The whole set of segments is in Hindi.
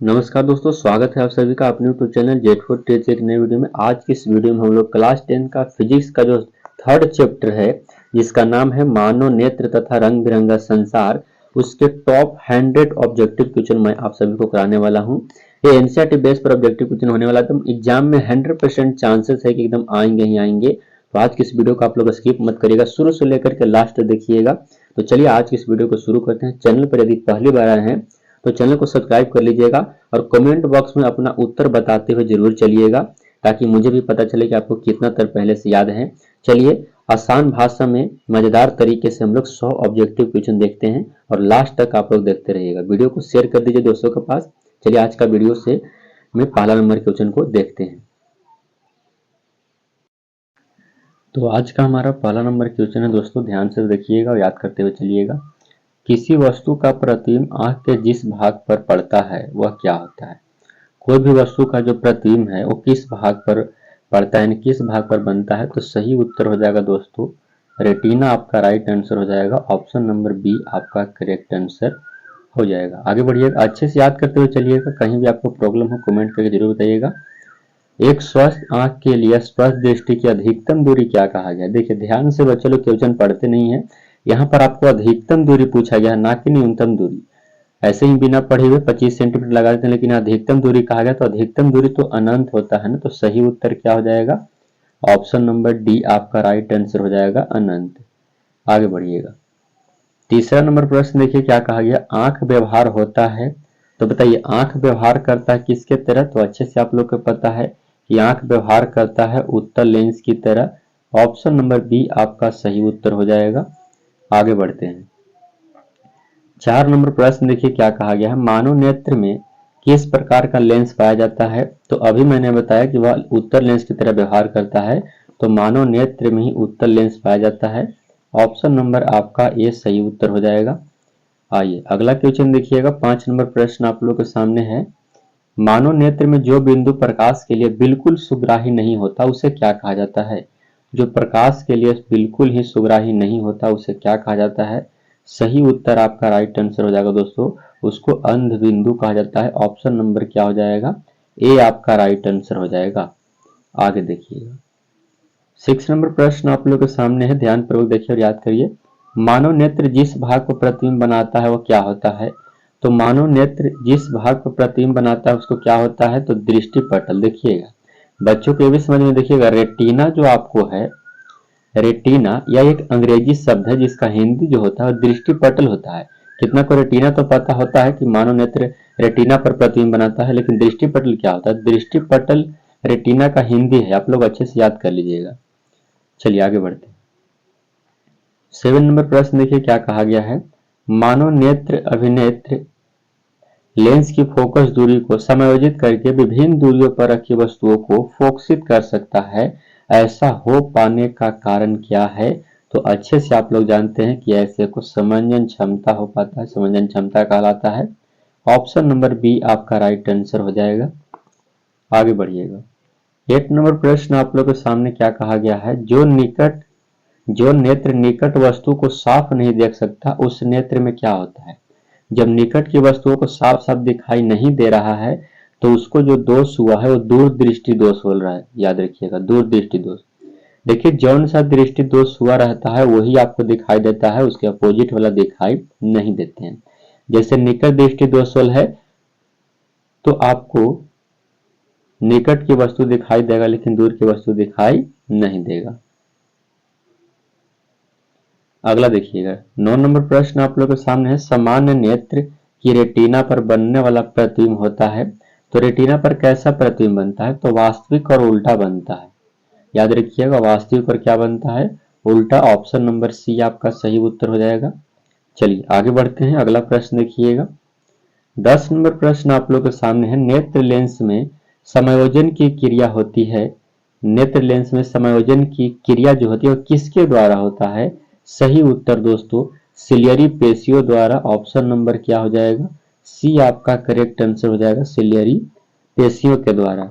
नमस्कार दोस्तों, स्वागत है आप सभी का अपने यूट्यूब चैनल जेट4 टेक एक नई वीडियो में। आज की इस वीडियो में हम लोग क्लास 10 का फिजिक्स का जो थर्ड चैप्टर है, जिसका नाम है मानव नेत्र तथा रंग बिरंगा संसार, उसके टॉप 100 ऑब्जेक्टिव क्वेश्चन मैं आप सभी को कराने वाला हूं। ये एनसीईआरटी बेस पर ऑब्जेक्टिव क्वेश्चन होने वाला है, तो एग्जाम में 100% चांसेस है कि एकदम आएंगे ही आएंगे। तो आज की इस वीडियो को आप लोग स्किप मत करिएगा, शुरू से लेकर के लास्ट तक देखिएगा। तो चलिए आज की इस वीडियो को शुरू करते हैं। चैनल पर यदि पहली बार आए हैं तो चैनल को सब्सक्राइब कर लीजिएगा और कमेंट बॉक्स में अपना उत्तर बताते हुए जरूर चलिएगा, ताकि मुझे भी पता चले कि आपको कितना उत्तर पहले से याद है। चलिए आसान भाषा में मजेदार तरीके से हम लोग 100 ऑब्जेक्टिव क्वेश्चन देखते हैं और लास्ट तक आप लोग देखते रहिएगा। वीडियो को शेयर कर दीजिए दोस्तों के पास। चलिए आज का वीडियो से में पहला नंबर क्वेश्चन को देखते हैं। तो आज का हमारा पहला नंबर क्वेश्चन है दोस्तों, ध्यान से देखिएगा और याद करते हुए चलिएगा। किसी वस्तु का प्रतिबिंब आंख के जिस भाग पर पड़ता है वह क्या होता है? कोई भी वस्तु का जो प्रतिबिंब है वो किस भाग पर पड़ता है, यानी किस भाग पर बनता है? तो सही उत्तर हो जाएगा दोस्तों रेटिना, आपका राइट आंसर हो जाएगा। ऑप्शन नंबर बी आपका करेक्ट आंसर हो जाएगा। आगे बढ़िएगा, अच्छे से याद करते हुए चलिएगा। कहीं भी आपको प्रॉब्लम हो कमेंट करके जरूर बताइएगा। एक स्वस्थ आंख के लिए स्वस्थ दृष्टि की अधिकतम दूरी क्या कहा गया? देखिए ध्यान से बच्चे लोग क्वेश्चन पढ़ते नहीं है। यहाँ पर आपको अधिकतम दूरी पूछा गया है, ना कि न्यूनतम दूरी। ऐसे ही बिना पढ़े हुए 25 सेंटीमीटर लगा देते हैं, लेकिन अधिकतम दूरी कहा गया, तो अधिकतम दूरी तो अनंत होता है ना। तो सही उत्तर क्या हो जाएगा? ऑप्शन नंबर डी आपका राइट आंसर हो जाएगा, अनंत। आगे बढ़िएगा, तीसरा नंबर प्रश्न देखिए क्या कहा गया। आंख व्यवहार होता है, तो बताइए आंख व्यवहार करता है किसके तरह? तो अच्छे से आप लोग को पता है कि आंख व्यवहार करता है उत्तल लेंस की तरह। ऑप्शन नंबर बी आपका सही उत्तर हो जाएगा। आगे बढ़ते हैं, 4 नंबर प्रश्न देखिए क्या कहा गया है। मानव नेत्र में किस प्रकार का लेंस पाया जाता है? तो अभी मैंने बताया कि वह उत्तल लेंस की तरह व्यवहार करता है, तो मानव नेत्र में ही उत्तल लेंस पाया जाता है। ऑप्शन नंबर आपका ए सही उत्तर हो जाएगा। आइए अगला क्वेश्चन देखिएगा, 5 नंबर प्रश्न आप लोग के सामने है। मानव नेत्र में जो बिंदु प्रकाश के लिए बिल्कुल सुग्राही नहीं होता उसे क्या कहा जाता है? जो प्रकाश के लिए बिल्कुल ही सुग्राही नहीं होता उसे क्या कहा जाता है? सही उत्तर आपका राइट आंसर हो जाएगा दोस्तों, उसको अंध बिंदु कहा जाता है। ऑप्शन नंबर क्या हो जाएगा? ए आपका राइट आंसर हो जाएगा। आगे देखिएगा, 6 नंबर प्रश्न आप लोग के सामने है, ध्यान पूर्वक देखिए और याद करिए। मानव नेत्र जिस भाग को प्रतिबिंब बनाता है वो क्या होता है? तो मानव नेत्र जिस भाग को प्रतिबिंब बनाता है उसको क्या होता है? तो दृष्टि पटल। देखिएगा बच्चों को ये भी समझ में, देखिएगा रेटिना जो आपको है, रेटिना यह एक अंग्रेजी शब्द है जिसका हिंदी जो होता है दृष्टि पटल होता है। कितना को रेटिना तो पता होता है कि मानव नेत्र रेटिना पर प्रतिबिंब बनाता है, लेकिन दृष्टि पटल क्या होता है? दृष्टि पटल रेटिना का हिंदी है, आप लोग अच्छे से याद कर लीजिएगा। चलिए आगे बढ़ते हैं, 7 नंबर प्रश्न देखिए क्या कहा गया है। मानव नेत्र अभिनेत्र लेंस की फोकस दूरी को समायोजित करके विभिन्न दूरियों पर रखी वस्तुओं को फोकसित कर सकता है, ऐसा हो पाने का कारण क्या है? तो अच्छे से आप लोग जानते हैं कि ऐसे को समंजन क्षमता हो पाता है, समंजन क्षमता कहलाता है। ऑप्शन नंबर बी आपका राइट आंसर हो जाएगा। आगे बढ़िएगा, 8 नंबर प्रश्न आप लोग के सामने क्या कहा गया है। जो नेत्र निकट वस्तु को साफ नहीं देख सकता उस नेत्र में क्या होता है? जब निकट की वस्तुओं को साफ साफ दिखाई नहीं दे रहा है तो उसको जो दोष हुआ है वो दूरदृष्टि दोष बोल रहा है। याद रखिएगा, दूरदृष्टि दोष। देखिए जौन सा दृष्टि दोष हुआ रहता है वही आपको दिखाई देता है, उसके अपोजिट वाला दिखाई नहीं देते हैं। जैसे निकट दृष्टि दोष है तो आपको निकट की वस्तु दिखाई देगा लेकिन दूर की वस्तु दिखाई नहीं देगा। अगला देखिएगा, 9 नंबर प्रश्न आप लोगों के सामने है। सामान्य नेत्र की रेटिना पर बनने वाला प्रतिबिंब होता है, तो रेटिना पर कैसा प्रतिबिंब बनता है? तो वास्तविक और उल्टा बनता है। याद रखिएगा, वास्तविक पर क्या बनता है? उल्टा। ऑप्शन नंबर सी आपका सही उत्तर हो जाएगा। चलिए आगे बढ़ते हैं, अगला प्रश्न देखिएगा, 10 नंबर प्रश्न आप लोग के सामने है। नेत्र लेंस में समायोजन की क्रिया होती है, नेत्र लेंस में समायोजन की क्रिया जो होती है वो किसके द्वारा होता है? सही उत्तर दोस्तों सिलियरी पेशियों द्वारा। ऑप्शन नंबर क्या हो जाएगा? सी आपका करेक्ट आंसर हो जाएगा, सिलियरी पेशियों के द्वारा।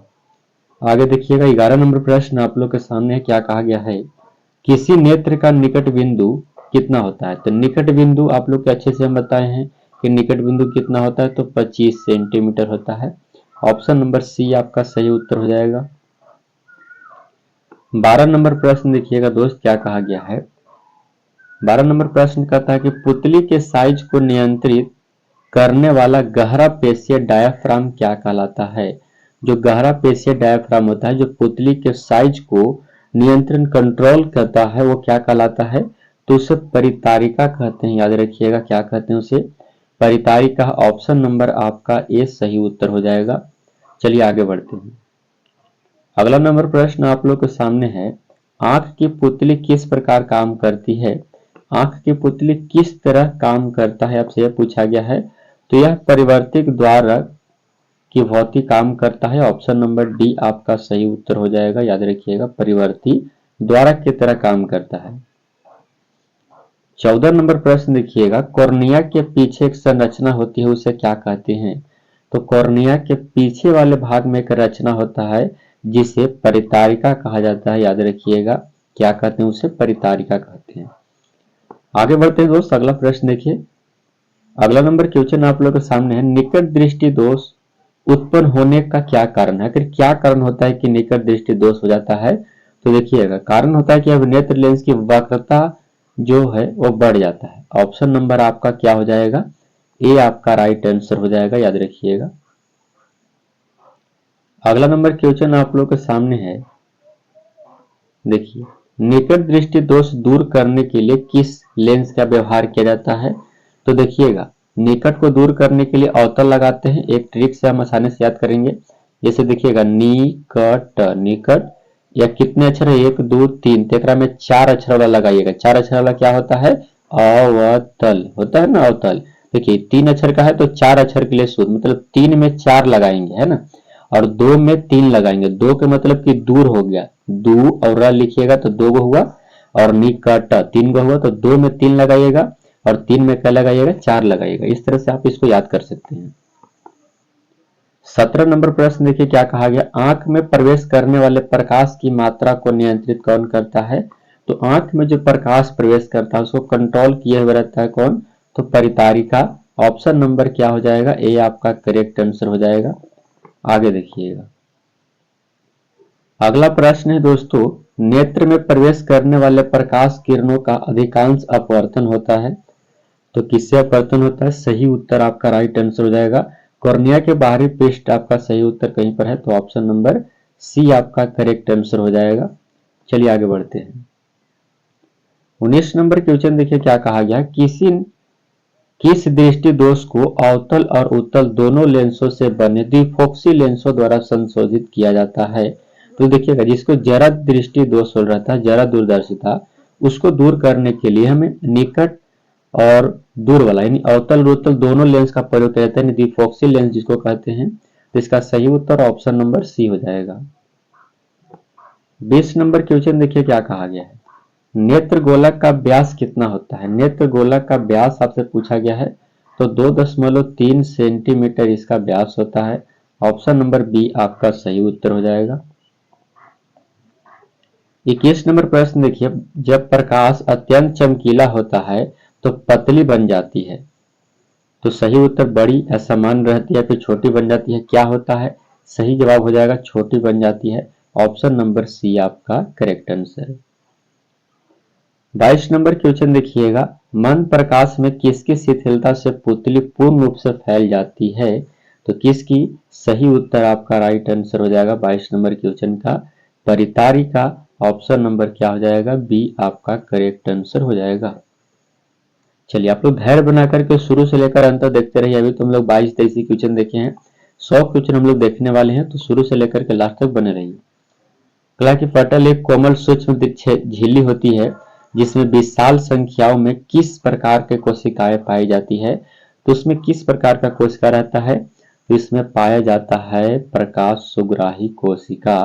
आगे देखिएगा, 11 नंबर प्रश्न आप लोग के सामने है, क्या कहा गया है। किसी नेत्र का निकट बिंदु कितना होता है? तो निकट बिंदु आप लोग के अच्छे से हम बताए हैं कि निकट बिंदु कितना होता है, तो 25 सेंटीमीटर होता है। ऑप्शन नंबर सी आपका सही उत्तर हो जाएगा। 12 नंबर प्रश्न देखिएगा दोस्त क्या कहा गया है। 12 नंबर प्रश्न कहता है कि पुतली के साइज को नियंत्रित करने वाला गहरा पेशीय डायाफ्राम क्या कहलाता है। जो गहरा पेशीय डायाफ्राम होता है, जो पुतली के साइज को नियंत्रण कंट्रोल करता है, वो क्या कहलाता है, तो उसे परितारिका कहते हैं। याद रखिएगा क्या कहते हैं उसे, परितारिका। ऑप्शन नंबर आपका ए सही उत्तर हो जाएगा। चलिए आगे बढ़ते हैं। अगला नंबर प्रश्न आप लोग के सामने है, आंख की पुतली किस प्रकार काम करती है। आंख की पुतली किस तरह काम करता है, आपसे यह पूछा गया है। तो यह परिवर्तित द्वारा की भांति काम करता है। ऑप्शन नंबर डी आपका सही उत्तर हो जाएगा। याद रखिएगा परिवर्ती द्वारा की तरह काम करता है। 14 नंबर प्रश्न देखिएगा, कॉर्निया के पीछे एक संरचना होती है, उसे क्या कहते हैं। तो कॉर्निया के पीछे वाले भाग में एक रचना होता है जिसे परितारिका कहा जाता है। याद रखिएगा क्या कहते हैं उसे, परितारिका कहते हैं। आगे बढ़ते हैं दोस्त, अगला प्रश्न देखिए। अगला नंबर क्वेश्चन आप लोगों के सामने है, निकट दृष्टि दोष उत्पन्न होने का क्या कारण है। आखिर क्या कारण होता है कि निकट दृष्टि दोष हो जाता है। तो देखिएगा कारण होता है कि अब नेत्र लेंस की वक्रता जो है वो बढ़ जाता है। ऑप्शन नंबर आपका क्या हो जाएगा, ए आपका राइट आंसर हो जाएगा। याद रखिएगा। अगला नंबर क्वेश्चन आप लोग के सामने है, देखिए निकट दृष्टि दोष दूर करने के लिए किस लेंस का व्यवहार किया जाता है। तो देखिएगा निकट को दूर करने के लिए अवतल लगाते हैं। एक ट्रिक से हम आसानी से याद करेंगे। जैसे देखिएगा निकट, निकट या कितने अक्षर है, 1 2 3, तेकरा में 4 अक्षर वाला लगाइएगा। 4 अक्षर वाला क्या होता है, अवतल होता है ना, अवतल। देखिए 3 अक्षर का है तो 4 अक्षर के लिए सूत्र, मतलब 3 में 4 लगाएंगे, है ना, और 2 में 3 लगाएंगे। 2 के मतलब कि दूर हो गया, दू और र लिखिएगा तो 2 गो हुआ, और निकट 3 गो हुआ, तो 2 में 3 लगाइएगा और 3 में क्या लगाइएगा, 4 लगाइएगा। इस तरह से आप इसको याद कर सकते हैं। 17 नंबर प्रश्न देखिए क्या कहा गया, आंख में प्रवेश करने वाले प्रकाश की मात्रा को नियंत्रित कौन करता है। तो आंख में जो प्रकाश प्रवेश करता है उसको कंट्रोल किए हुए रहता है कौन, तो परितारिका। ऑप्शन नंबर क्या हो जाएगा, ए आपका करेक्ट आंसर हो जाएगा। आगे देखिएगा। अगला प्रश्न है दोस्तों, नेत्र में प्रवेश करने वाले प्रकाश किरणों का अधिकांश अपवर्तन होता है। तो किससे अपवर्तन होता है, सही उत्तर आपका राइट आंसर हो जाएगा। कॉर्निया के बाहरी पृष्ठ आपका सही उत्तर कहीं पर है, तो ऑप्शन नंबर सी आपका करेक्ट आंसर हो जाएगा। चलिए आगे बढ़ते हैं। 19 नंबर क्वेश्चन देखिए क्या कहा गया, किस दृष्टि दोष को अवतल और उत्तल दोनों लेंसों से बने द्विफोक्सी लेंसों द्वारा संशोधित किया जाता है। तो देखिएगा जिसको जरा दृष्टि दोष हो रहा था, जरा दूरदर्शिता, उसको दूर करने के लिए हमें निकट और दूर वाला यानी अवतल और उत्तल दोनों लेंस का प्रयोग किया जाता है, द्विफोक्सी लेंस जिसको कहते हैं। तो इसका सही उत्तर ऑप्शन नंबर सी हो जाएगा। 20 नंबर क्वेश्चन देखिए क्या कहा गया है, नेत्र गोलक का व्यास कितना होता है। नेत्र गोलक का व्यास आपसे पूछा गया है, तो 2.3 सेंटीमीटर इसका व्यास होता है। ऑप्शन नंबर बी आपका सही उत्तर हो जाएगा। 21 नंबर प्रश्न देखिए, जब प्रकाश अत्यंत चमकीला होता है तो पतली बन जाती है। तो सही उत्तर बड़ी या समान रहती है, फिर छोटी बन जाती है, क्या होता है। सही जवाब हो जाएगा छोटी बन जाती है। ऑप्शन नंबर सी आपका करेक्ट आंसर है। 22 नंबर क्वेश्चन देखिएगा, मंद प्रकाश में किसकी शिथिलता से पुतली पूर्ण रूप से फैल जाती है। तो किसकी, सही उत्तर आपका राइट आंसर हो जाएगा 22 नंबर क्वेश्चन का, परितारिका। ऑप्शन नंबर क्या हो जाएगा, बी आपका करेक्ट आंसर हो जाएगा। चलिए आप लोग धैर्य बना करके शुरू से लेकर अंत तक देखते रहिए। अभी तो हम लोग 22-23 क्वेश्चन देखे हैं, 100 क्वेश्चन हम लोग देखने वाले हैं, तो शुरू से लेकर के लास्ट तक बने रहिए। कला की पटल एक कोमल सूक्ष्म झिल्ली होती है जिसमें विशाल संख्याओं में किस प्रकार के कोशिकाएं पाई जाती है। तो उसमें किस प्रकार का कोशिका रहता है, तो इसमें पाया जाता है प्रकाश सुग्राही कोशिका।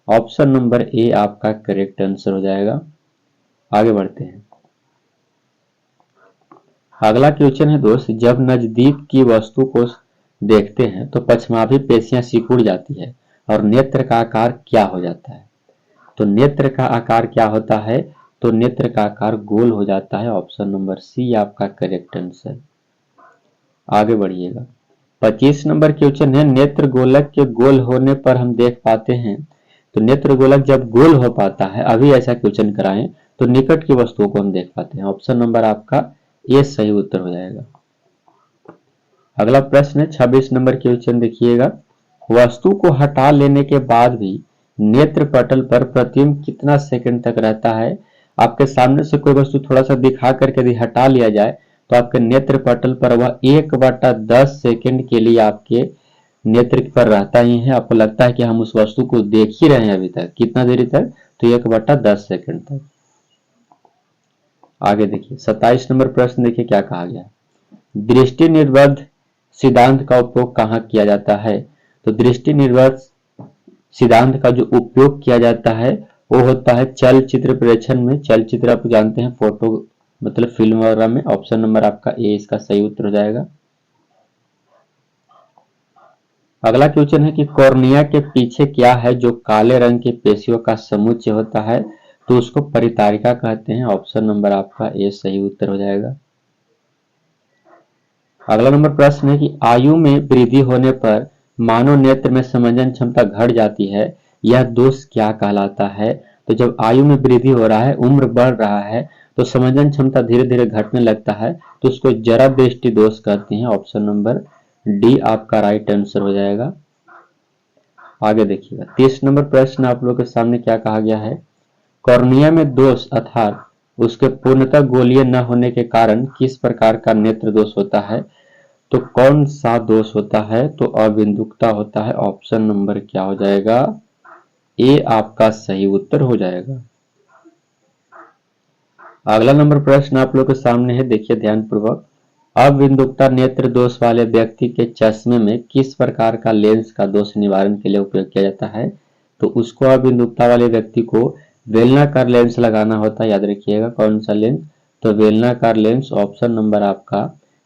ऑप्शन नंबर ए आपका करेक्ट आंसर हो जाएगा। आगे बढ़ते हैं। अगला क्वेश्चन है दोस्त, जब नजदीक की वस्तु को देखते हैं तो पछमाभी पेशियां सिकुड़ जाती है और नेत्र का आकार क्या हो जाता है। तो नेत्र का आकार क्या होता है, तो नेत्र का आकार गोल हो जाता है। ऑप्शन नंबर सी आपका करेक्ट आंसर। आगे बढ़िएगा। 25 नंबर क्वेश्चन है, नेत्र गोलक के गोल होने पर हम देख पाते हैं। तो नेत्र गोलक जब गोल हो पाता है, अभी ऐसा क्वेश्चन कराएं तो निकट की वस्तुओं को हम देख पाते हैं। ऑप्शन नंबर आपका ये सही उत्तर हो जाएगा। अगला प्रश्न है 26 नंबर क्वेश्चन देखिएगा, वस्तु को हटा लेने के बाद भी नेत्र पटल पर प्रतिबिंब कितना सेकंड तक रहता है। आपके सामने से कोई वस्तु थोड़ा सा दिखा करके यदि हटा लिया जाए तो आपके नेत्र पटल पर वह 1/10 सेकंड के लिए आपके नेत्र पर रहता ही है। आपको लगता है कि हम उस वस्तु को देख ही रहे हैं अभी तक, कितना देरी तक, तो 1/10 सेकंड तक। आगे देखिए 27 नंबर प्रश्न देखिए क्या कहा गया है, दृष्टि निर्बंध सिद्धांत का उपयोग कहाँ किया जाता है। तो दृष्टि निर्बंध सिद्धांत का जो उपयोग किया जाता है वो होता है चलचित्र प्रेक्षण में। चलचित्र आप जानते हैं, फोटो मतलब फिल्म वगैरह में। ऑप्शन नंबर आपका ए इसका सही उत्तर हो जाएगा। अगला क्वेश्चन है कि कॉर्निया के पीछे क्या है जो काले रंग की पेशियों का समुच्चय होता है। तो उसको परितारिका कहते हैं। ऑप्शन नंबर आपका ए सही उत्तर हो जाएगा। अगला नंबर प्रश्न है कि आयु में वृद्धि होने पर मानव नेत्र में समंजन क्षमता घट जाती है, यह दोष क्या कहलाता है। तो जब आयु में वृद्धि हो रहा है, उम्र बढ़ रहा है, तो समंजन क्षमता धीरे धीरे घटने लगता है, तो उसको जरा दृष्टि दोष कहते हैं। ऑप्शन नंबर डी आपका राइट आंसर हो जाएगा। आगे देखिएगा 30 नंबर प्रश्न आप लोगों के सामने क्या कहा गया है, कॉर्निया में दोष अर्थात उसके पूर्णतः गोलीय न होने के कारण किस प्रकार का नेत्र दोष होता है। तो कौन सा दोष होता है, तो अबिंदुकता होता है। ऑप्शन नंबर क्या हो जाएगा, ए आपका सही उत्तर हो जाएगा। अगला नंबर प्रश्न आप लोग के सामने है, देखिए ध्यानपूर्वक, अबिंदुकता नेत्र दोष वाले व्यक्ति के चश्मे में किस प्रकार का लेंस का दोष निवारण के लिए उपयोग किया जाता है। तो उसको अबिंदुकता वाले व्यक्ति को बेलनाकार लेंस लगाना होता है। याद रखिएगा कौन सा लेंस, तो बेलनाकार लेंस। ऑप्शन नंबर आपका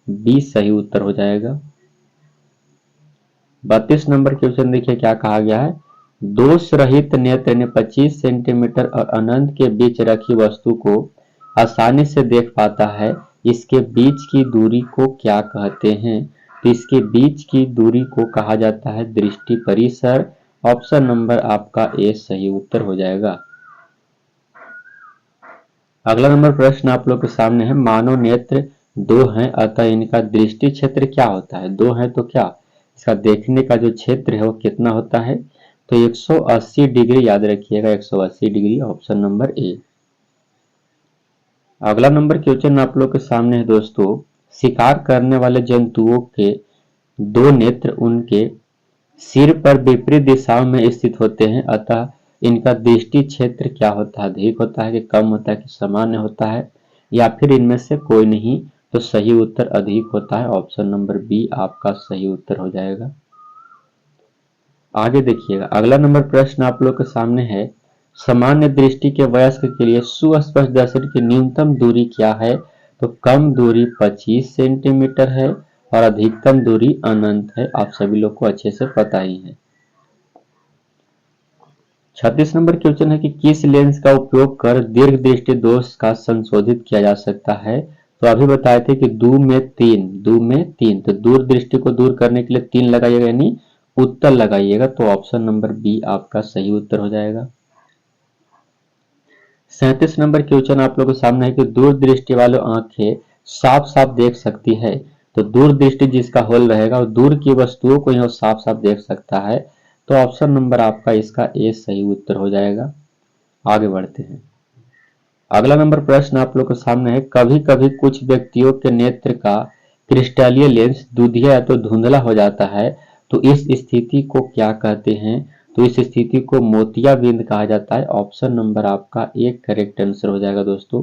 बी सही उत्तर हो जाएगा। 32 नंबर क्वेश्चन देखिए क्या कहा गया है, दोष रहित नेत्र ने 25 सेंटीमीटर और अनंत के बीच रखी वस्तु को आसानी से देख पाता है, इसके बीच की दूरी को क्या कहते हैं। तो इसके बीच की दूरी को कहा जाता है दृष्टि परिसर। ऑप्शन नंबर आपका ए सही उत्तर हो जाएगा। अगला नंबर प्रश्न आप लोग के सामने है, मानव नेत्र दो हैं अतः इनका दृष्टि क्षेत्र क्या होता है। दो है तो क्या, इसका देखने का जो क्षेत्र है वो कितना होता है। तो 180 डिग्री, याद रखिएगा 180 डिग्री। Option number A. अगला नंबर क्वेश्चन आप लोग के सामने है दोस्तों, शिकार करने वाले जंतुओं के दो नेत्र उनके सिर पर विपरीत दिशाओं में स्थित होते हैं अतः इनका दृष्टि क्षेत्र क्या होता है, अधिक होता है कि कम होता है कि सामान्य होता है, या फिर इनमें से कोई नहीं। तो सही उत्तर अधिक होता है। ऑप्शन नंबर बी आपका सही उत्तर हो जाएगा। आगे देखिएगा अगला नंबर प्रश्न आप लोग के सामने है, सामान्य दृष्टि के वयस्क के लिए सुस्पष्ट दर्शन की न्यूनतम दूरी क्या है। तो कम दूरी 25 सेंटीमीटर है और अधिकतम दूरी अनंत है। आप सभी लोग को अच्छे से पता ही है। 36 नंबर क्वेश्चन है कि किस लेंस का उपयोग कर दीर्घ दृष्टि दोष का संशोधित किया जा सकता है। तो अभी बताए थे कि दो में तीन, तो दूर दृष्टि को दूर करने के लिए 3 लगाइएगा, यानी उत्तर लगाइएगा। तो ऑप्शन नंबर बी आपका सही उत्तर हो जाएगा। 37 नंबर क्वेश्चन आप लोगों के सामने है कि दूर दृष्टि वाले आंखें साफ साफ देख सकती है। तो दूर दृष्टि जिसका होल रहेगा वो दूर की वस्तुओं को ही साफ साफ देख सकता है। तो ऑप्शन नंबर आपका इसका ए सही उत्तर हो जाएगा। आगे बढ़ते हैं। अगला नंबर प्रश्न आप लोग के सामने है, कभी कभी कुछ व्यक्तियों के नेत्र का क्रिस्टलीय लेंस दूधिया या तो धुंधला हो जाता है, तो इस स्थिति को क्या कहते हैं। तो इस स्थिति को मोतियाबिंद कहा जाता है। ऑप्शन नंबर आपका एक करेक्ट आंसर हो जाएगा दोस्तों।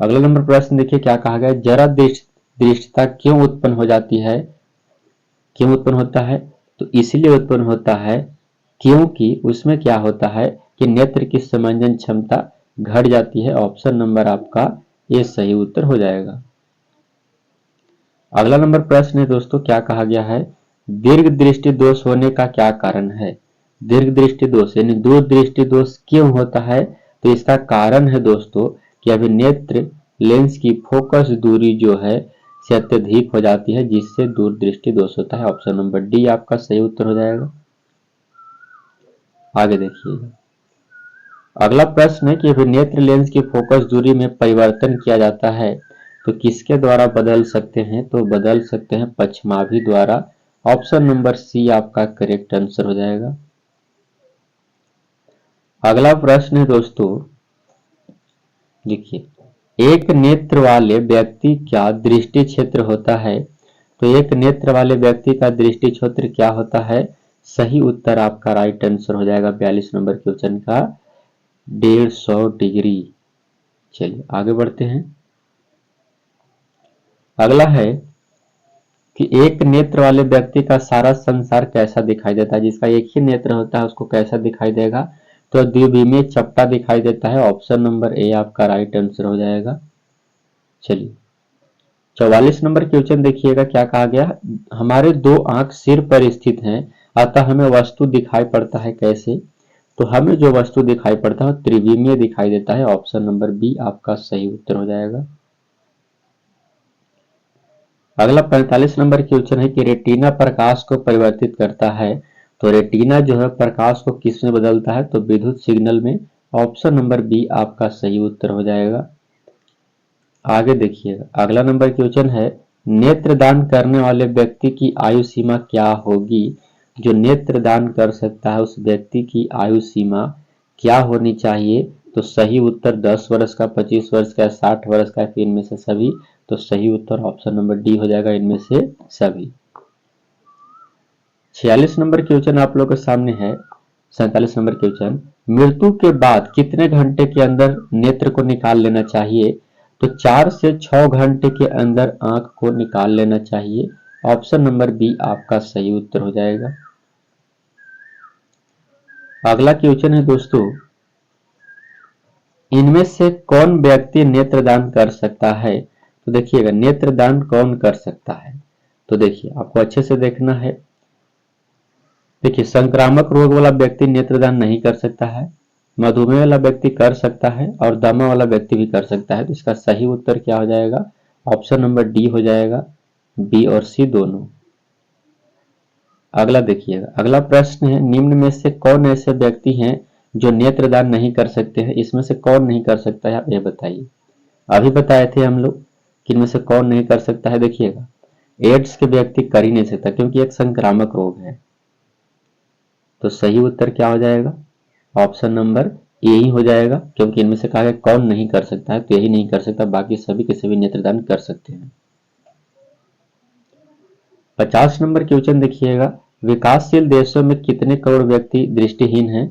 अगला नंबर प्रश्न देखिए क्या कहा गया, जरा दृष्टता क्यों उत्पन्न हो जाती है, क्यों उत्पन्न होता है। तो इसलिए उत्पन्न होता है क्योंकि उसमें क्या होता है कि नेत्र की समंजन क्षमता घट जाती है। ऑप्शन नंबर आपका ये सही उत्तर हो जाएगा। अगला नंबर प्रश्न है दोस्तों क्या कहा गया है, दीर्घ दृष्टि दोष होने का क्या कारण है। दीर्घ दृष्टि दोष यानी दूर दृष्टि दोष क्यों होता है। तो इसका कारण है दोस्तों कि अभी नेत्र लेंस की फोकस दूरी जो है से अत्यधिक हो जाती है जिससे दूरदृष्टि दोष होता है। ऑप्शन नंबर डी आपका सही उत्तर हो जाएगा। आगे देखिएगा, अगला प्रश्न है कि अभिनेत्र लेंस की फोकस दूरी में परिवर्तन किया जाता है तो किसके द्वारा बदल सकते हैं? तो बदल सकते हैं पश्चिमाभि द्वारा। ऑप्शन नंबर सी आपका करेक्ट आंसर हो जाएगा। अगला प्रश्न है दोस्तों, देखिए, एक नेत्र वाले व्यक्ति का दृष्टि क्षेत्र होता है? तो एक नेत्र वाले व्यक्ति का दृष्टि क्षेत्र क्या होता है? सही उत्तर आपका राइट आंसर हो जाएगा 42 नंबर क्वेश्चन का 150 डिग्री। चलिए आगे बढ़ते हैं। अगला है कि एक नेत्र वाले व्यक्ति का सारा संसार कैसा दिखाई देता है? जिसका एक ही नेत्र होता है उसको कैसा दिखाई देगा? तो द्विविमीय चपटा दिखाई देता है। ऑप्शन नंबर ए आपका राइट आंसर हो जाएगा। चलिए 44 नंबर क्वेश्चन देखिएगा, क्या कहा गया? हमारे दो आंख सिर पर स्थित हैं, अतः हमें वस्तु दिखाई पड़ता है कैसे? तो हमें जो वस्तु दिखाई पड़ता है त्रिविमीय दिखाई देता है। ऑप्शन नंबर बी आपका सही उत्तर हो जाएगा। अगला 45 नंबर क्वेश्चन है कि रेटिना प्रकाश को परिवर्तित करता है, तो रेटिना जो है प्रकाश को किस में बदलता है? तो विद्युत सिग्नल में। ऑप्शन नंबर बी आपका सही उत्तर हो जाएगा। आगे देखिएगा, अगला नंबर क्वेश्चन है नेत्रदान करने वाले व्यक्ति की आयु सीमा क्या होगी? जो नेत्रदान कर सकता है उस व्यक्ति की आयु सीमा क्या होनी चाहिए? तो सही उत्तर 10 वर्ष का, 25 वर्ष का, 60 वर्ष का, फिर इनमें से सभी। तो सही उत्तर ऑप्शन नंबर डी हो जाएगा, इनमें से सभी। 46 नंबर क्वेश्चन आप लोग के सामने है। 47 नंबर क्वेश्चन, मृत्यु के बाद कितने घंटे के अंदर नेत्र को निकाल लेना चाहिए? तो 4 से 6 घंटे के अंदर आंख को निकाल लेना चाहिए। ऑप्शन नंबर बी आपका सही उत्तर हो जाएगा। अगला क्वेश्चन है दोस्तों, इनमें से कौन व्यक्ति नेत्रदान कर सकता है? तो देखिएगा, नेत्रदान कौन कर सकता है? तो देखिए आपको अच्छे से देखना है। देखिए, संक्रामक रोग वाला व्यक्ति नेत्रदान नहीं कर सकता है, मधुमेह वाला व्यक्ति कर सकता है और दमा वाला व्यक्ति भी कर सकता है। तो इसका सही उत्तर क्या हो जाएगा? ऑप्शन नंबर डी हो जाएगा। बी और सी दोनों। अगला देखिएगा, अगला प्रश्न है निम्न में से कौन ऐसे व्यक्ति हैं जो नेत्रदान नहीं कर सकते हैं? इसमें से कौन नहीं कर सकता है, आप ये बताइए। अभी बताए थे हम लोग कि इनमें से कौन नहीं कर सकता है। देखिएगा, एड्स के व्यक्ति कर ही नहीं सकता क्योंकि एक संक्रामक रोग है। तो सही उत्तर क्या हो जाएगा? ऑप्शन नंबर ए ही हो जाएगा, क्योंकि इनमें से कहा गया कौन नहीं कर सकता है, तो यही नहीं कर सकता, बाकी सभी के सभी नेत्रदान कर सकते हैं। 50 नंबर क्वेश्चन देखिएगा, विकासशील देशों में कितने करोड़ व्यक्ति दृष्टिहीन हैं?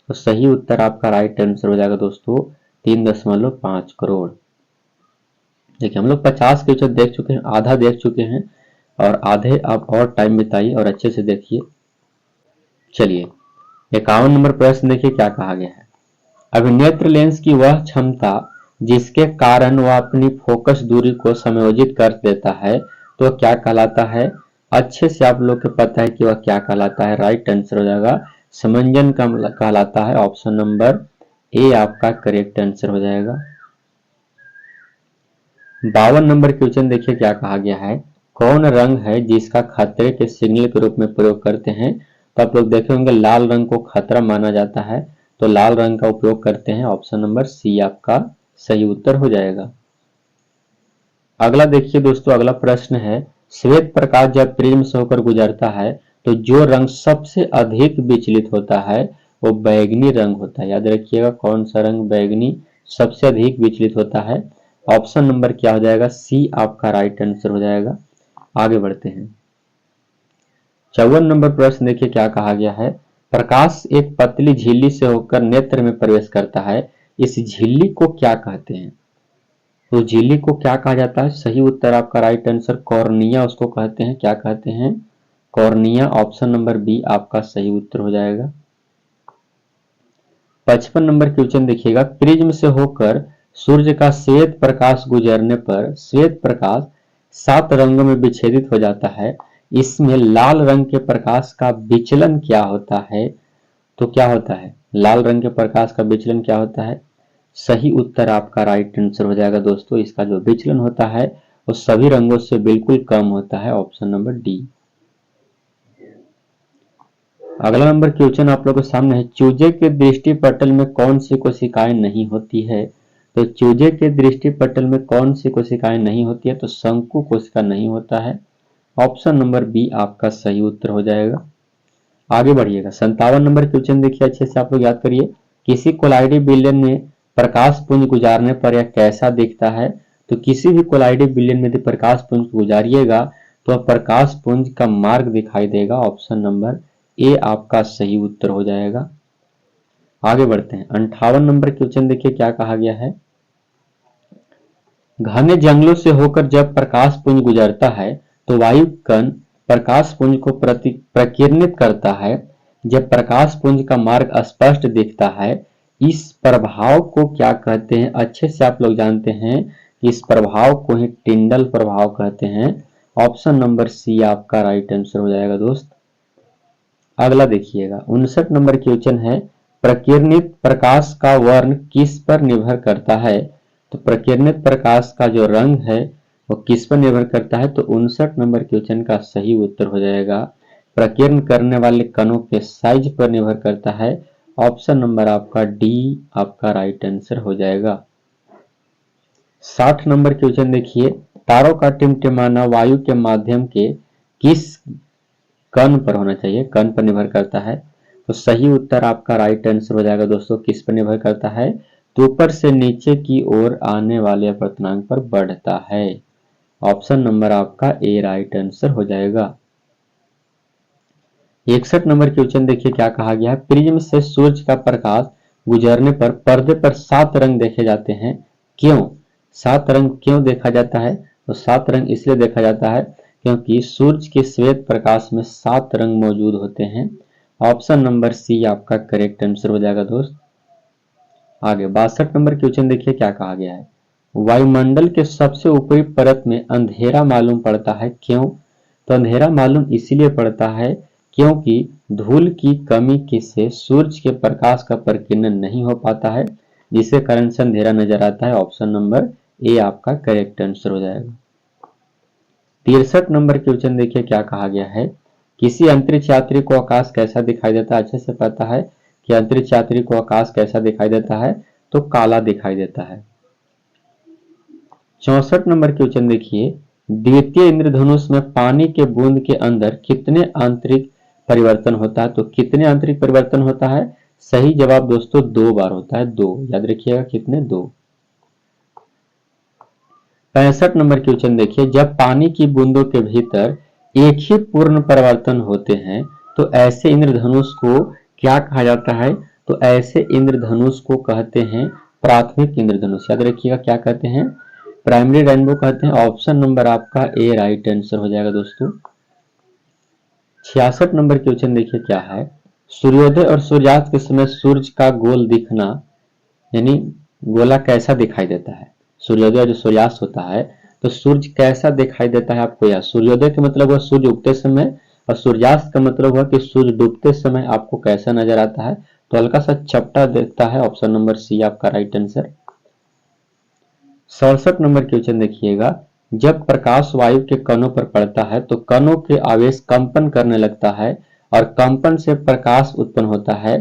तो सही उत्तर आपका राइट आंसर हो जाएगा दोस्तों 3.5 करोड़। देखिए, हम लोग 50 क्वेश्चन देख चुके हैं, आधा देख चुके हैं, और आधे आप और टाइम बिताइए और अच्छे से देखिए। चलिए 51 नंबर प्रश्न देखिए, क्या कहा गया है? अभिनेत्र लेंस की वह क्षमता जिसके कारण वह अपनी फोकस दूरी को समायोजित कर देता है, तो क्या कहलाता है? अच्छे से आप लोग को पता है कि वह क्या कहलाता है। राइट आंसर हो जाएगा समंजन कहलाता है। ऑप्शन नंबर ए आपका करेक्ट आंसर हो जाएगा। 52 नंबर क्वेश्चन देखिए, क्या कहा गया है? कौन रंग है जिसका खतरे के सिग्नल के रूप में प्रयोग करते हैं? तो आप लोग देखे होंगे लाल रंग को खतरा माना जाता है, तो लाल रंग का उपयोग करते हैं। ऑप्शन नंबर सी आपका सही उत्तर हो जाएगा। अगला देखिए दोस्तों, अगला प्रश्न है श्वेत प्रकाश जब प्रिज्म से होकर गुजरता है तो जो रंग सबसे अधिक विचलित होता है वो बैगनी रंग होता है। याद रखिएगा, कौन सा रंग बैगनी सबसे अधिक विचलित होता है? ऑप्शन नंबर क्या हो जाएगा? सी आपका राइट आंसर हो जाएगा। आगे बढ़ते हैं। 54 नंबर प्रश्न देखिए, क्या कहा गया है? प्रकाश एक पतली झिल्ली से होकर नेत्र में प्रवेश करता है, इस झिल्ली को क्या कहते हैं? तो झिल्ली को क्या कहा जाता है? सही उत्तर आपका राइट आंसर कॉर्निया उसको कहते हैं। क्या कहते हैं? कॉर्निया। ऑप्शन नंबर बी आपका सही उत्तर हो जाएगा। 55 नंबर क्वेश्चन देखिएगा, प्रिज्म से होकर सूर्य का श्वेत प्रकाश गुजरने पर श्वेत प्रकाश 7 रंगों में विच्छेदित हो जाता है, इसमें लाल रंग के प्रकाश का विचलन क्या होता है? तो क्या होता है? लाल रंग के प्रकाश का विचलन क्या होता है? सही उत्तर आपका राइट आंसर हो जाएगा दोस्तों। इसका जो विचलन होता है वो सभी रंगों से बिल्कुल कम होता है, ऑप्शन नंबर डी। अगला नंबर क्वेश्चन आप लोगों के सामने है, चूजे के दृष्टि पटल में कौन सी कोशिकाएं नहीं होती है? तो चूजे के दृष्टि पटल में कौन सी कोशिकाएं नहीं होती है? तो शंकु कोशिका नहीं होता है, ऑप्शन नंबर बी आपका सही उत्तर हो जाएगा। आगे बढ़िएगा, 57 नंबर क्वेश्चन देखिए, अच्छे से आप लोग याद करिए। किसी कोलाइडी बिलियन में प्रकाश पुंज गुजारने पर यह कैसा दिखता है? तो किसी भी कोलाइडी बिलियन में यदि प्रकाश पुंज गुजारिएगा तो प्रकाश पुंज का मार्ग दिखाई देगा, ऑप्शन नंबर ए आपका सही उत्तर हो जाएगा। आगे बढ़ते हैं, 58 नंबर क्वेश्चन देखिए क्या कहा गया है। घने जंगलों से होकर जब प्रकाश पुंज गुजरता है तो वायु कण प्रकाश पुंज को प्रकीर्णित करता है। जब प्रकाश पुंज का मार्ग स्पष्ट दिखता है, इस प्रभाव को क्या कहते हैं? अच्छे से आप लोग जानते हैं, इस प्रभाव को ही टिंडल प्रभाव कहते हैं, ऑप्शन नंबर सी आपका राइट आंसर हो जाएगा दोस्त। अगला देखिएगा, 59 नंबर क्वेश्चन है, प्रकीर्णित प्रकाश का वर्ण किस पर निर्भर करता है? तो प्रकीर्णित प्रकाश का जो रंग है वो किस पर निर्भर करता है? तो 59 नंबर क्वेश्चन का सही उत्तर हो जाएगा, प्रकीर्ण करने वाले कणों के साइज पर निर्भर करता है, ऑप्शन नंबर आपका डी आपका राइट आंसर हो जाएगा। 60 नंबर क्वेश्चन देखिए, तारों का टिमटिमाना वायु के माध्यम के किस कण पर होना चाहिए? कण पर निर्भर करता है, तो सही उत्तर आपका राइट आंसर हो जाएगा दोस्तों। किस पर निर्भर करता है? तो ऊपर से नीचे की ओर आने वाले अपवर्तनांक पर बढ़ता है, ऑप्शन नंबर आपका ए राइट आंसर हो जाएगा। 61 नंबर क्वेश्चन देखिए क्या कहा गया है, प्रिज्म से सूर्य का प्रकाश गुजरने पर पर्दे पर 7 रंग देखे जाते हैं, क्यों? 7 रंग क्यों देखा जाता है? तो 7 रंग इसलिए देखा जाता है क्योंकि सूर्य के श्वेत प्रकाश में 7 रंग मौजूद होते हैं, ऑप्शन नंबर सी आपका करेक्ट आंसर हो जाएगा दोस्त। आगे 62 नंबर क्वेश्चन देखिए क्या कहा गया है, वायुमंडल के सबसे ऊपरी परत में अंधेरा मालूम पड़ता है, क्यों? तो अंधेरा मालूम इसीलिए पड़ता है क्योंकि धूल की कमी से सूर्य के प्रकाश का प्रकीर्णन नहीं हो पाता है, जिसके कारण से अंधेरा नजर आता है, ऑप्शन नंबर ए आपका करेक्ट आंसर हो जाएगा। 63 नंबर क्वेश्चन देखिए क्या कहा गया है, किसी अंतरिक्ष यात्री को आकाश कैसा दिखाई देता है? अच्छे से पता है कि अंतरिक्ष यात्री को आकाश कैसा दिखाई देता है, तो काला दिखाई देता है। 64 नंबर क्वेश्चन देखिए, द्वितीय इंद्रधनुष में पानी के बूंद के अंदर कितने आंतरिक परिवर्तन होता है? तो कितने आंतरिक परिवर्तन होता है? सही जवाब दोस्तों 2 बार होता है, 2, याद रखिएगा कितने? 2। 65 नंबर क्वेश्चन देखिए, जब पानी की बूंदों के भीतर एक ही पूर्ण परिवर्तन होते हैं तो ऐसे इंद्रधनुष को क्या कहा जाता है? तो ऐसे इंद्रधनुष को कहते हैं प्राथमिक इंद्रधनुष, याद रखिएगा क्या कहते हैं? प्राइमरी रेनबो कहते हैं, ऑप्शन नंबर आपका ए राइट आंसर हो जाएगा दोस्तों। 66 नंबर क्वेश्चन देखिए क्या है, सूर्योदय और सूर्यास्त के समय सूर्य का गोल दिखना यानी गोला कैसा दिखाई देता है? सूर्योदय और सूर्यास्त होता है तो सूर्य कैसा दिखाई देता है आपको? या सूर्योदय का मतलब हुआ सूर्य उगते समय और सूर्यास्त का मतलब हुआ कि सूर्य डूबते समय आपको कैसा नजर आता है? तो हल्का सा चपटा दिखता है, ऑप्शन नंबर सी आपका राइट आंसर। 67 नंबर क्वेश्चन देखिएगा, जब प्रकाश वायु के कणों पर पड़ता है तो कणों के आवेश कंपन करने लगता है और कंपन से प्रकाश उत्पन्न होता है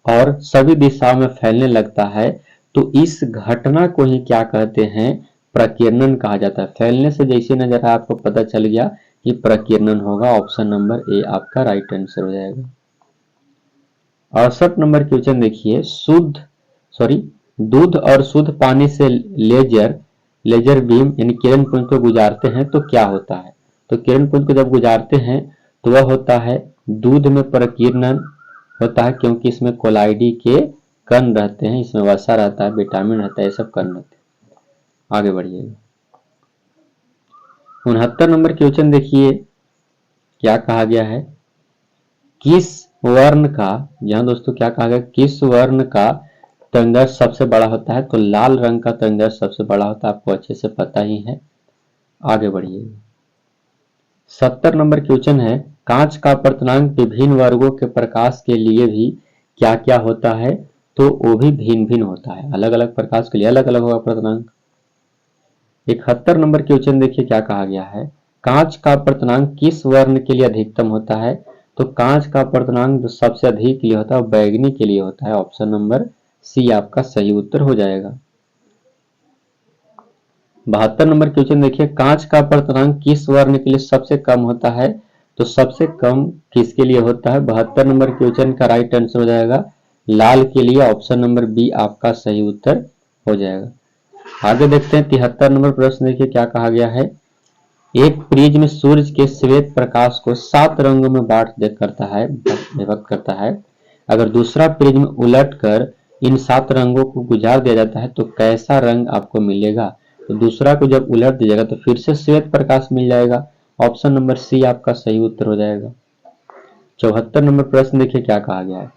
और सभी दिशाओं में फैलने लगता है, तो इस घटना को ही क्या कहते हैं? प्रकीर्णन कहा जाता है। फैलने से जैसे नजर आया आपको पता चल गया कि प्रकीर्णन होगा, ऑप्शन नंबर ए आपका राइट आंसर हो जाएगा। 68 नंबर क्वेश्चन देखिए, दूध और शुद्ध पानी से लेजर बीम यानी किरण पुंज को गुजारते हैं तो क्या होता है? तो किरण पुंज को जब गुजारते हैं तो वह होता है दूध में प्रकीर्णन होता है, क्योंकि इसमें कोलाइडी के कण रहते हैं, इसमें वसा रहता है, विटामिन रहता है, ये सब कण रहते हैं। आगे बढ़िएगा, 69 नंबर क्वेश्चन देखिए क्या कहा गया है, किस वर्ण का, यहाँ दोस्तों क्या कहा गया, किस वर्ण का तरंगदैर्घ्य सबसे बड़ा होता है? तो लाल रंग का तरंगदैर्घ्य सबसे बड़ा होता है, आपको अच्छे से पता ही है। आगे बढ़िए, 70 नंबर क्वेश्चन है, कांच का अपवर्तनांक विभिन्न वर्गों के प्रकाश के लिए भी क्या क्या होता है? तो वो भी भिन्न भिन्न होता है, अलग अलग प्रकाश के लिए अलग अलग होगा अपवर्तनांक। 71 नंबर क्वेश्चन देखिए क्या कहा गया है। कांच का अपर्तनांक किस वर्ण के लिए अधिकतम होता है? तो कांच का अपर्तनांक जो सबसे अधिक के लिए होता है बैगनी के लिए होता है। ऑप्शन नंबर सी आपका सही उत्तर हो जाएगा। 72 नंबर क्वेश्चन देखिए, कांच का अपर्तनांक किस वर्ण के लिए सबसे कम होता है? तो सबसे कम किसके लिए होता है? 72 नंबर क्वेश्चन का राइट आंसर हो जाएगा लाल के लिए। ऑप्शन नंबर बी आपका सही उत्तर हो जाएगा। आगे देखते हैं 73 नंबर प्रश्न देखिए क्या कहा गया है। एक प्रिज्म सूर्य के श्वेत प्रकाश को 7 रंगों में विभक्त करता है। अगर दूसरा प्रिज्म उलट कर इन 7 रंगों को गुजार दिया जाता है तो कैसा रंग आपको मिलेगा? तो दूसरा को जब उलट दिया जाएगा तो फिर से श्वेत प्रकाश मिल जाएगा। ऑप्शन नंबर सी आपका सही उत्तर हो जाएगा। 74 नंबर प्रश्न देखिए क्या कहा गया है।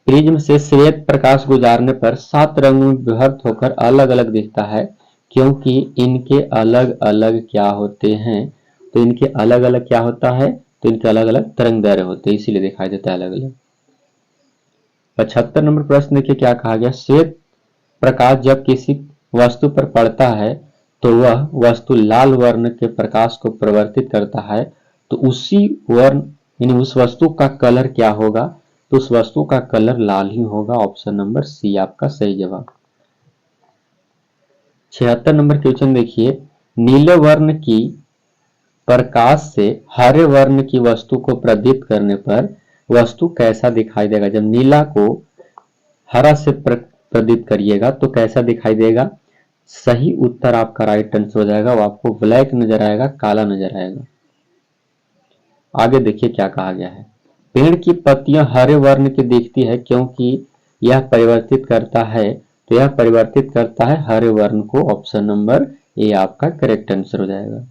प्रिज्म से श्वेत प्रकाश गुजारने पर 7 रंगों में विभक्त होकर अलग अलग दिखता है, क्योंकि इनके अलग अलग क्या होते हैं? तो इनके अलग अलग क्या होता है? तो इनके अलग अलग तरंग दैर्ध्य होते हैं, इसीलिए दिखाई देता है अलग अलग। 75 नंबर प्रश्न देखिए क्या कहा गया। श्वेत प्रकाश जब किसी वस्तु पर पड़ता है तो वह वस्तु लाल वर्ण के प्रकाश को प्रवर्तित करता है, तो उसी वर्ण यानी उस वस्तु का कलर क्या होगा? तो उस वस्तु का कलर लाल ही होगा। ऑप्शन नंबर सी आपका सही जवाब। 76 नंबर क्वेश्चन देखिए, नीले वर्ण की प्रकाश से हरे वर्ण की वस्तु को प्रदीप्त करने पर वस्तु कैसा दिखाई देगा? जब नीला को हरा से प्रदीप्त करिएगा तो कैसा दिखाई देगा? सही उत्तर आपका राइट आंसर हो जाएगा। वो आपको ब्लैक नजर आएगा, काला नजर आएगा। आगे देखिए क्या कहा गया है। पेड़ की पत्तियां हरे वर्ण की दिखती है क्योंकि यह परिवर्तित करता है, तो यह परिवर्तित करता है हरे वर्ण को। ऑप्शन नंबर ए आपका करेक्ट आंसर हो जाएगा।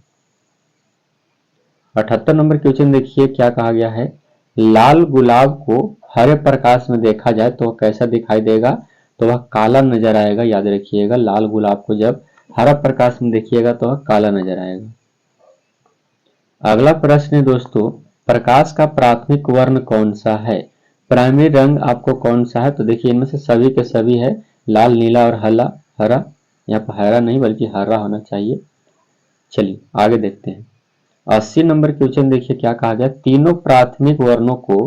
78 नंबर क्वेश्चन देखिए क्या कहा गया है। लाल गुलाब को हरे प्रकाश में देखा जाए तो कैसा दिखाई देगा? तो वह काला नजर आएगा। याद रखिएगा, लाल गुलाब को जब हरा प्रकाश में देखिएगा तो वह काला नजर आएगा। अगला प्रश्न है दोस्तों, प्रकाश का प्राथमिक वर्ण कौन सा है? प्राइमरी रंग आपको कौन सा है? तो देखिए इनमें से सभी के सभी है, लाल, नीला और हरा। यहाँ पर हरा नहीं बल्कि हरा होना चाहिए। चलिए आगे देखते हैं। 80 नंबर क्वेश्चन देखिए क्या कहा गया। तीनों प्राथमिक वर्णों को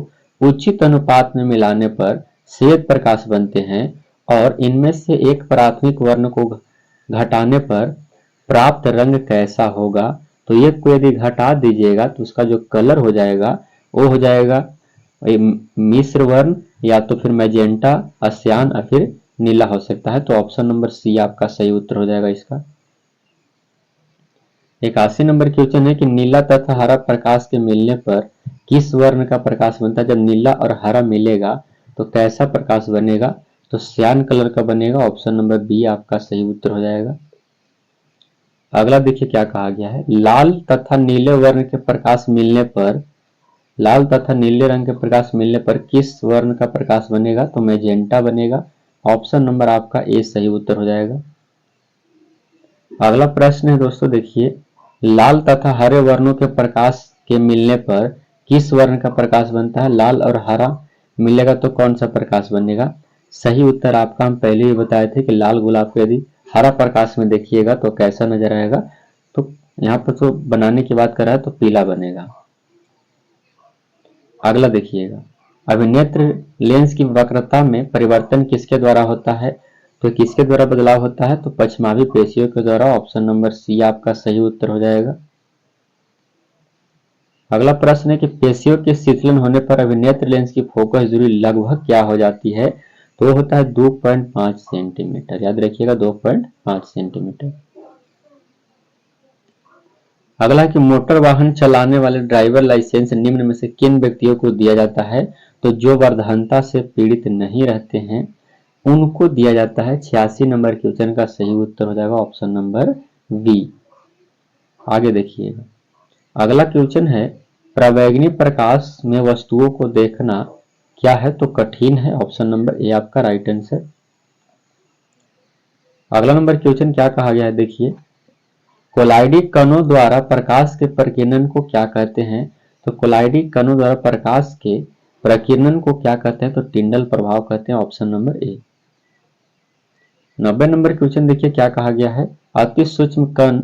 उचित अनुपात में मिलाने पर श्वेत प्रकाश बनते हैं और इनमें से एक प्राथमिक वर्ण को घटाने पर प्राप्त रंग कैसा होगा? तो ये को यदि घटा दीजिएगा तो उसका जो कलर हो जाएगा वो हो जाएगा मिश्र वर्ण, या तो फिर मैजेंटा, आसियान या फिर नीला हो सकता है। तो ऑप्शन नंबर सी आपका सही उत्तर हो जाएगा इसका। 81 नंबर क्वेश्चन है कि नीला तथा हरा प्रकाश के मिलने पर किस वर्ण का प्रकाश बनता है? जब नीला और हरा मिलेगा तो कैसा प्रकाश बनेगा? तो सियान कलर का बनेगा। ऑप्शन नंबर बी आपका सही उत्तर हो जाएगा। अगला देखिए क्या कहा गया है। लाल तथा नीले वर्ण के प्रकाश मिलने पर लाल तथा नीले रंग के प्रकाश मिलने पर किस वर्ण का प्रकाश बनेगा? तो मैजेंटा बनेगा। ऑप्शन नंबर आपका ए सही उत्तर हो जाएगा। अगला प्रश्न है दोस्तों देखिए, लाल तथा हरे वर्णों के प्रकाश के मिलने पर किस वर्ण का प्रकाश बनता है? लाल और हरा मिलेगा तो कौन सा प्रकाश बनेगा? सही उत्तर आपका हम पहले ही बताए थे कि लाल गुलाब को यदि हरा प्रकाश में देखिएगा तो कैसा नजर आएगा? तो यहाँ पर तो बनाने की बात कर रहा है तो पीला बनेगा। अगला देखिएगा, अभिनेत्र लेंस की वक्रता में परिवर्तन किसके द्वारा होता है? तो किसके द्वारा बदलाव होता है? तो पश्चिमावी पेशियों के द्वारा। ऑप्शन नंबर सी आपका सही उत्तर हो जाएगा। अगला प्रश्न है कि पेशियों के शिथिलन होने पर अभिनेत्र लेंस की फोकस दूरी लगभग क्या हो जाती है? तो वो होता है 2.5 सेंटीमीटर। याद रखिएगा 2.5 सेंटीमीटर। अगला है कि मोटर वाहन चलाने वाले ड्राइवर लाइसेंस निम्न में से किन व्यक्तियों को दिया जाता है? तो जो बर्धनता से पीड़ित नहीं रहते हैं उनको दिया जाता है। 86 नंबर क्वेश्चन का सही उत्तर हो जाएगा ऑप्शन नंबर बी। आगे देखिएगा, अगला क्वेश्चन है, प्रवैगिनी प्रकाश में वस्तुओं को देखना क्या है? तो कठिन है। ऑप्शन नंबर ए आपका राइट आंसर। अगला नंबर क्वेश्चन क्या कहा गया है देखिए, कोलाइडी कणों द्वारा प्रकाश के प्रकीर्णन को क्या कहते हैं? तो कोलाइडी कणों द्वारा प्रकाश के प्रकीर्णन को क्या कहते हैं? तो टिंडल प्रभाव कहते हैं। Option number A. 90 number question देखिए क्या कहा गया है, अति सूक्ष्म कण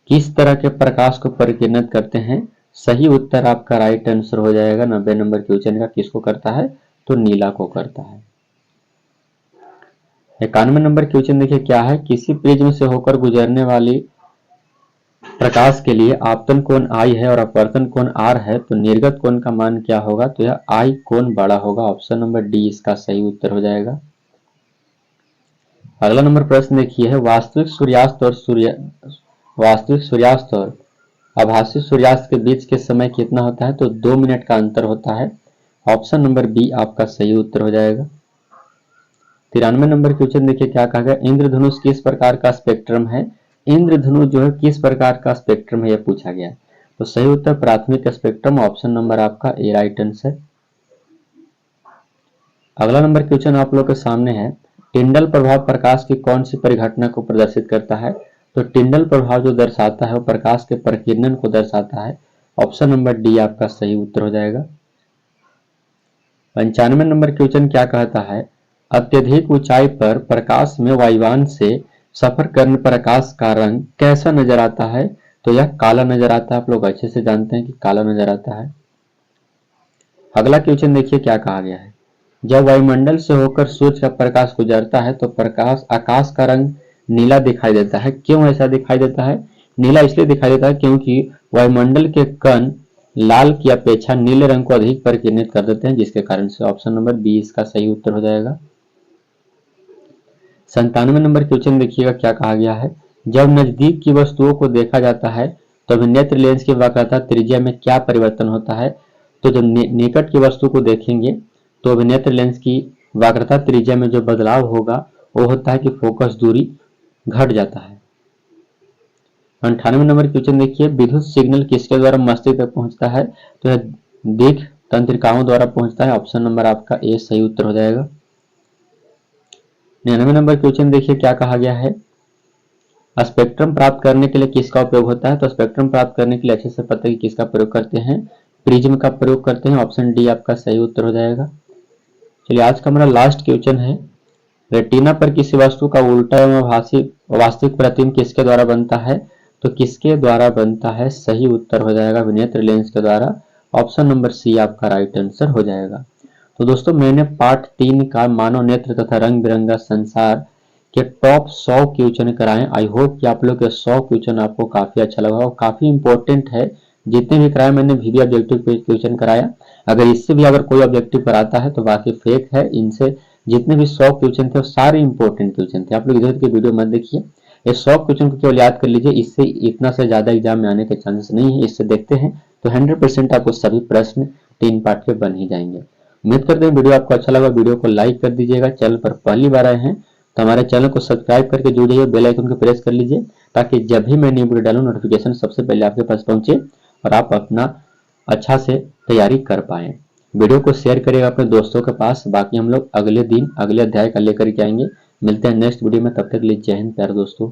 किस तरह के प्रकाश को परिकिरणित करते हैं। सही उत्तर आपका राइट आंसर हो जाएगा 90 नंबर क्वेश्चन का, किसको करता है तो नीला को करता है। 91 नंबर क्वेश्चन देखिए क्या है, किसी प्रिज्म से होकर गुजरने वाली प्रकाश के लिए आपतन कोण I है और अपवर्तन कोण R है, तो निर्गत कोण का मान क्या होगा, तो यह I कोण बड़ा होगा। ऑप्शन नंबर डी इसका सही उत्तर हो जाएगा। अगला नंबर प्रश्न देखिए है, वास्तविक सूर्यास्त और आभासी सूर्यास्त के बीच के समय कितना होता है, तो 2 मिनट का अंतर होता है। ऑप्शन नंबर बी आपका सही उत्तर हो जाएगा। 93 नंबर क्वेश्चन देखिए क्या कहा गया, इंद्रधनुष किस प्रकार का स्पेक्ट्रम है। इंद्रधनुष जो है किस प्रकार का स्पेक्ट्रम है यह पूछा गया है, तो सही उत्तर प्राथमिक स्पेक्ट्रम। ऑप्शन नंबर आपका ए राइट आंसर। अगला नंबर क्वेश्चन आप लोग के सामने है, टिंडल प्रभाव प्रकाश की कौन सी परिघटना को प्रदर्शित करता है, तो टिंडल प्रभाव जो दर्शाता है वो प्रकाश के प्रकीर्णन को दर्शाता है। ऑप्शन नंबर डी आपका सही उत्तर हो जाएगा। 95 नंबर क्वेश्चन क्या कहता है, अत्यधिक ऊंचाई पर प्रकाश में वायुयान से सफर करने पर प्रकाश का रंग कैसा नजर आता है, तो यह काला नजर आता है। आप लोग अच्छे से जानते हैं कि काला नजर आता है। अगला क्वेश्चन देखिए क्या कहा गया है, जब वायुमंडल से होकर सूर्य का प्रकाश गुजरता है तो प्रकाश आकाश का रंग नीला दिखाई देता है। क्यों ऐसा दिखाई देता है, नीला इसलिए दिखाई देता है क्योंकि वायुमंडल के कण लाल की अपेक्षा नीले रंग को अधिक परिकिरणित कर देते हैं, जिसके कारण से ऑप्शन नंबर बी इसका सही उत्तर हो जाएगा। 97 नंबर क्वेश्चन देखिएगा क्या कहा गया है, जब नजदीक की वस्तुओं को देखा जाता है तो अभिनेत्र लेंस की वक्रता त्रिज्या में क्या परिवर्तन होता है, तो जब निकट की वस्तु को देखेंगे तो अभिनेत्र लेंस की वक्रता त्रिज्या में जो बदलाव होगा वो होता है कि फोकस दूरी घट जाता है। 98 नंबर क्वेश्चन देखिए, विद्युत सिग्नल किसके द्वारा मस्तिष्क तक पहुंचता है, तो यह दिख तंत्रिकाओं द्वारा पहुंचता है। ऑप्शन नंबर आपका ए सही उत्तर हो जाएगा। 99 नंबर क्वेश्चन देखिए क्या कहा गया है, स्पेक्ट्रम प्राप्त करने के लिए किसका उपयोग होता है, तो स्पेक्ट्रम प्राप्त करने के लिए अच्छे से पता है कि किसका प्रयोग करते हैं, प्रिज्म का प्रयोग करते हैं। ऑप्शन डी आपका सही उत्तर हो जाएगा। चलिए आज का हमारा लास्ट क्वेश्चन है, रेटिना पर किसी वस्तु का उल्टा एवं वास्तविक प्रतिबिंब किसके द्वारा बनता है, तो किसके द्वारा बनता है, सही उत्तर हो जाएगा विनेत्र लेंस के द्वारा। ऑप्शन नंबर सी आपका राइट आंसर हो जाएगा। तो दोस्तों मैंने पार्ट 3 का मानव नेत्र तथा रंग बिरंगा संसार के टॉप 100 क्वेश्चन कराए। आई होप कि आप लोग के 100 क्वेश्चन आपको काफी अच्छा लगा और काफी इंपॉर्टेंट है। जितने भी कराए मैंने वीडियो ऑब्जेक्टिव क्वेश्चन कराया, अगर इससे भी अगर कोई ऑब्जेक्टिव पर आता है तो बाकी फेक है। इनसे जितने भी 100 क्वेश्चन थे वो सारे इंपॉर्टेंट क्वेश्चन थे। आप लोग इधर की वीडियो मत देखिए, ये 100 क्वेश्चन को केवल याद कर लीजिए, इससे इतना से ज्यादा एग्जाम में आने के चांसेस नहीं है। इससे देखते हैं तो 100% आपको सभी प्रश्न 3 पार्ट के बन ही जाएंगे। उम्मीद करते हैं वीडियो आपको अच्छा लगा। वीडियो को लाइक कर दीजिएगा, चैनल पर पहली बार आए हैं तो हमारे चैनल को सब्सक्राइब करके जुड़ जाइए, बेल आइकन को प्रेस कर लीजिए ताकि जब भी मैं न्यू वीडियो डालूं नोटिफिकेशन सबसे पहले आपके पास पहुंचे और आप अपना अच्छा से तैयारी कर पाए। वीडियो को शेयर करिएगा अपने दोस्तों के पास। बाकी हम लोग अगले दिन अगले अध्याय का लेकर के आएंगे। मिलते हैं नेक्स्ट वीडियो में, तब तक के लिए जय हिंद प्यारे दोस्तों।